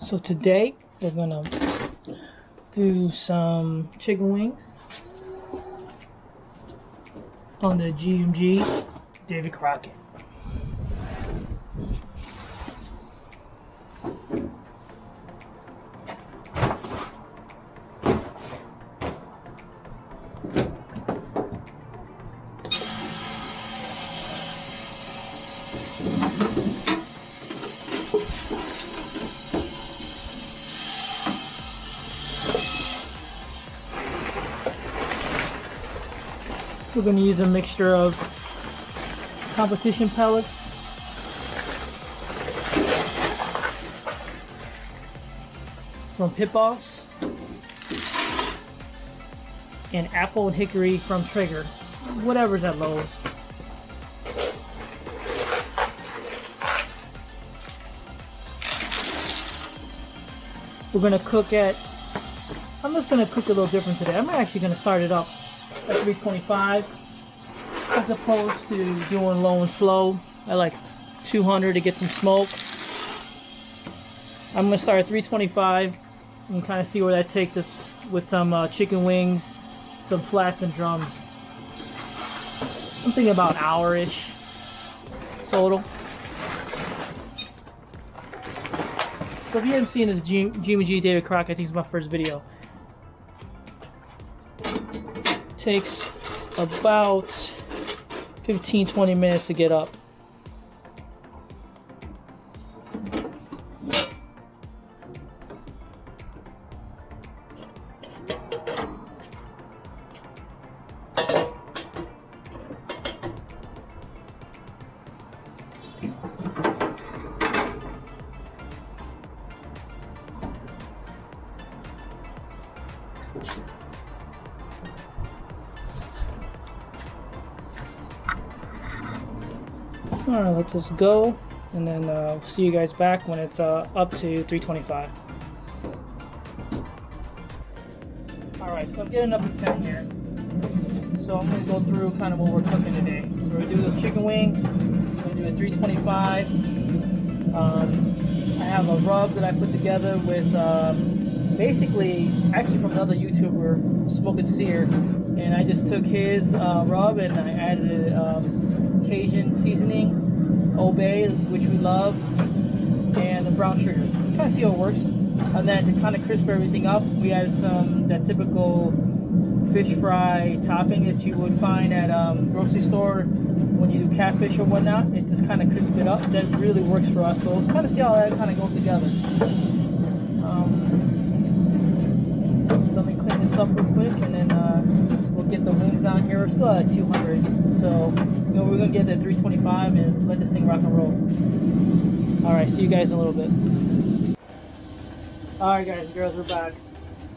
So today we're gonna do some chicken wings on the GMG David Crockett. We're going to use a mixture of competition pellets, from Pit Boss, and apple and hickory from Traeger, whatever's at Lowe's. We're going to cook at, I'm just going to cook a little different today. I'm actually going to start it up at 325 as opposed to doing low and slow. I like 200 to get some smoke. I'm going to start at 325 and kind of see where that takes us with some chicken wings, some flats and drums. I'm thinking about an hour-ish total. So if you haven't seen this GMG David Crockett, I think it's my first video. Takes about 15-20 minutes to get up. Alright, let's just go, and then see you guys back when it's up to 325. Alright, so I'm getting up to 10 here. So I'm going to go through kind of what we're cooking today. So we're going to do those chicken wings. We're going to do it 325. I have a rub that I put together with basically, actually from another YouTuber, Smoke Seared, and I just took his rub and I added Cajun seasoning, Old Bay, which we love, and the brown sugar. Try to see how it works. And then to kind of crisp everything up, we added some that typical fish fry topping that you would find at grocery store when you do catfish or whatnot. It just kind of crisp it up. That really works for us. So let's kind of see how that kind of goes together. So let me clean this up real quick, and then we'll get the wings on here. We're still at 200, so you know, we're gonna get to 325 and let this thing rock and roll. All right, see you guys in a little bit. All right, guys and girls, we're back.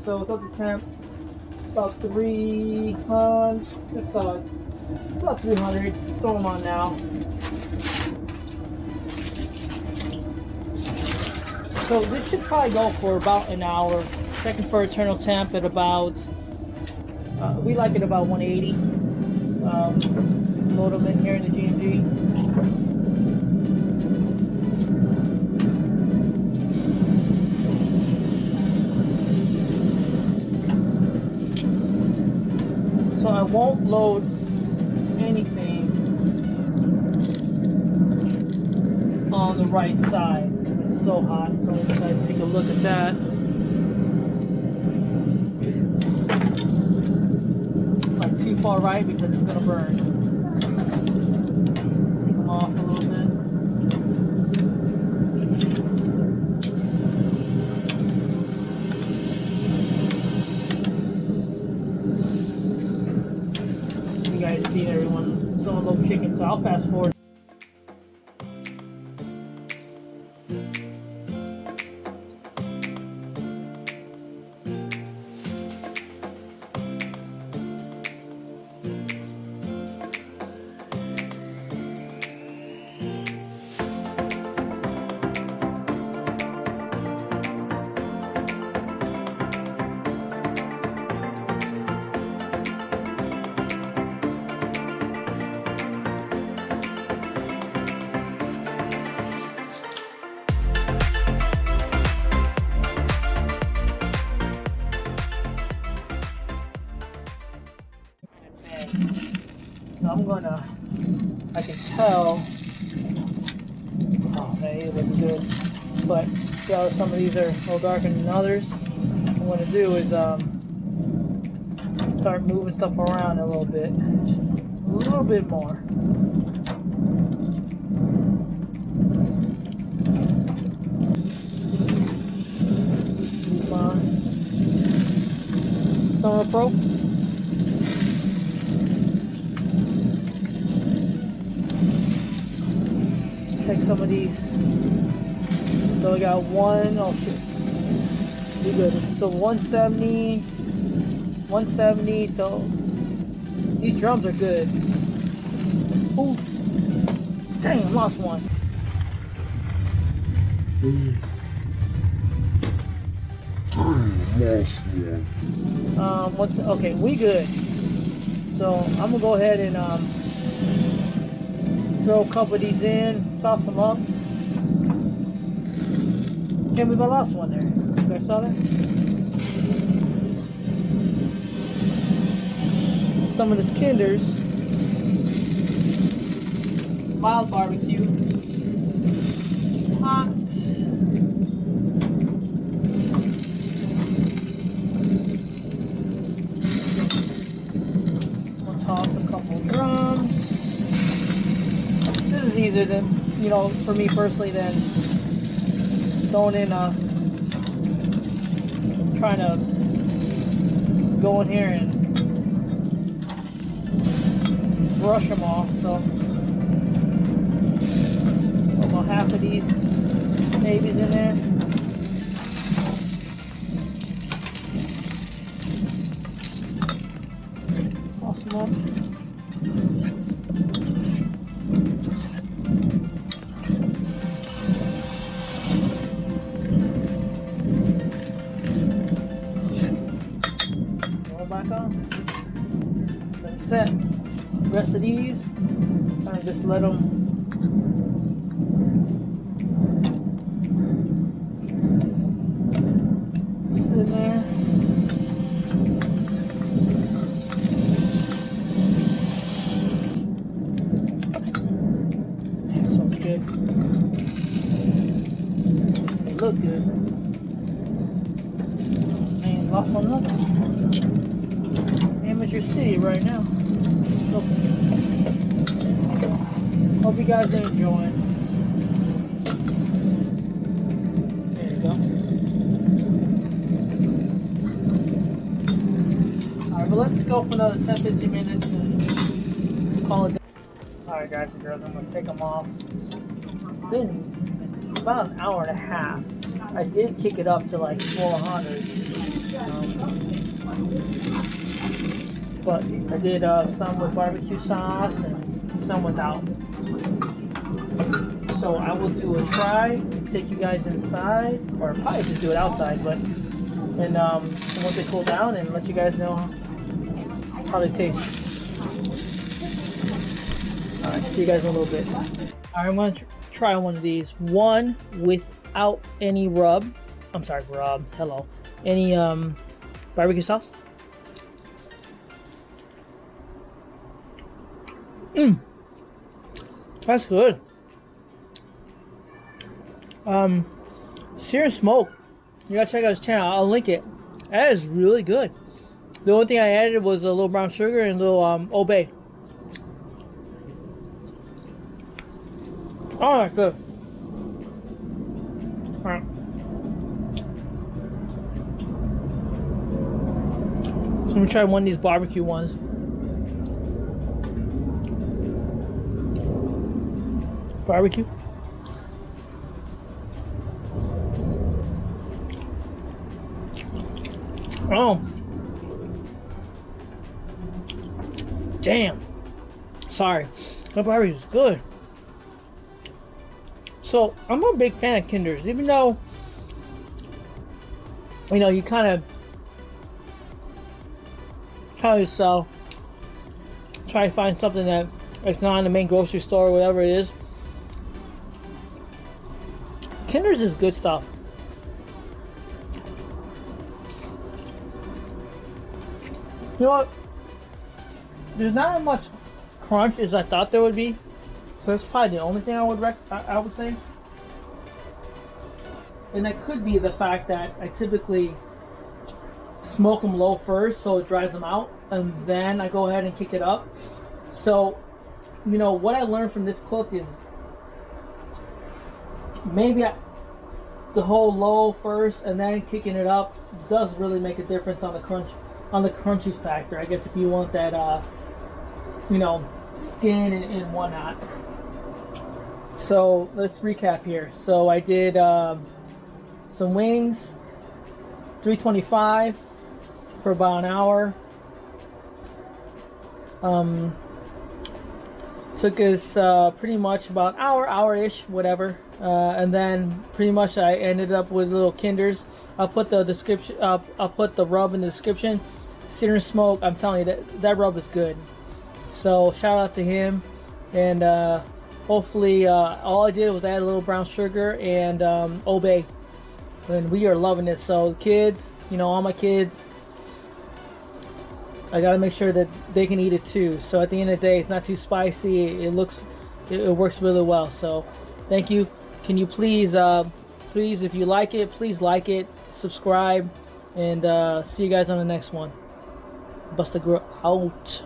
So it's up to temp, about 300. It's about 300. Throw them on now. So this should probably go for about an hour. Checking for eternal temp at about, we like it about 180. Load them in here in the GMG. So I won't load anything on the right side because it's so hot. So let's try to take a look at that. Too far right because it's going to burn. Take them off a little bit. You guys see everyone, someone loves chicken, so I'll fast forward. Alright. So I'm gonna, I can tell, oh man, it looks good. But see how some of these are a little darker than others? What I'm gonna do is start moving stuff around a little bit more. Summer Pro. Take some of these. So I got one, oh shit. Be good. So 170, so these drums are good. Ooh. Dang, lost one. Okay, we good. So I'm gonna go ahead and throw a couple of these in, sauce them up. Can't believe I lost one there. You guys saw that? Some of this Kinder's mild barbecue. Hot. We'll toss a couple drums. This is easier than, you know, for me personally than throwing in trying to go in here and brush them off. So about half of these babies in there. Toss them up. Back on. Then set. The rest of these, and just let them sit in there. That smells good. They look good. Man, lost one another. Amateur City right now. Hope you guys are enjoying. There you go. Alright, but let's go for another 10-15 minutes and call it. Alright guys and girls, I'm going to take them off. It's been about an hour and a half. I did kick it up to like 400. But I did some with barbecue sauce and some without. So I will do a try, take you guys inside, or probably just do it outside, but and once they cool down and let you guys know how they taste. Alright, see you guys in a little bit. Alright, I'm gonna try one of these. One without any rub. I'm sorry, rub. Hello. Any barbecue sauce. That's good. Seared and Smoked. You gotta check out his channel. I'll link it. That is really good. The only thing I added was a little brown sugar and a little Old Bay. Oh, that's good. Alright. So let me try one of these barbecue ones. Barbecue. Oh. Damn. Sorry. The barbecue is good. So, I'm a big fan of Kinder's, even though, you know, you kind of try to find something that it's not in the main grocery store or whatever it is. Kinder's is good stuff. You know what? there's not as much crunch as I thought there would be. So that's probably the only thing I would say. And that could be the fact that I typically smoke them low first so it dries them out, and then I go ahead and kick it up. So, you know, what I learned from this cook is maybe the whole low first and then kicking it up does really make a difference on the crunchy factor. I guess if you want that, you know, skin and whatnot. So let's recap here. So I did some wings, 325 for about an hour. Took us pretty much about hour-ish, whatever. And then pretty much I ended up with little kinders. I'll put the description. I'll put the rub in the description. Seared and Smoked. I'm telling you that rub is good. So shout out to him. And hopefully, all I did was add a little brown sugar and obey. And we are loving this. So kids, you know, all my kids, I gotta make sure that they can eat it too. So at the end of the day, it's not too spicy. It works really well. So thank you. Can you please, if you like it, please like it, subscribe, and see you guys on the next one. Busta-Grill out.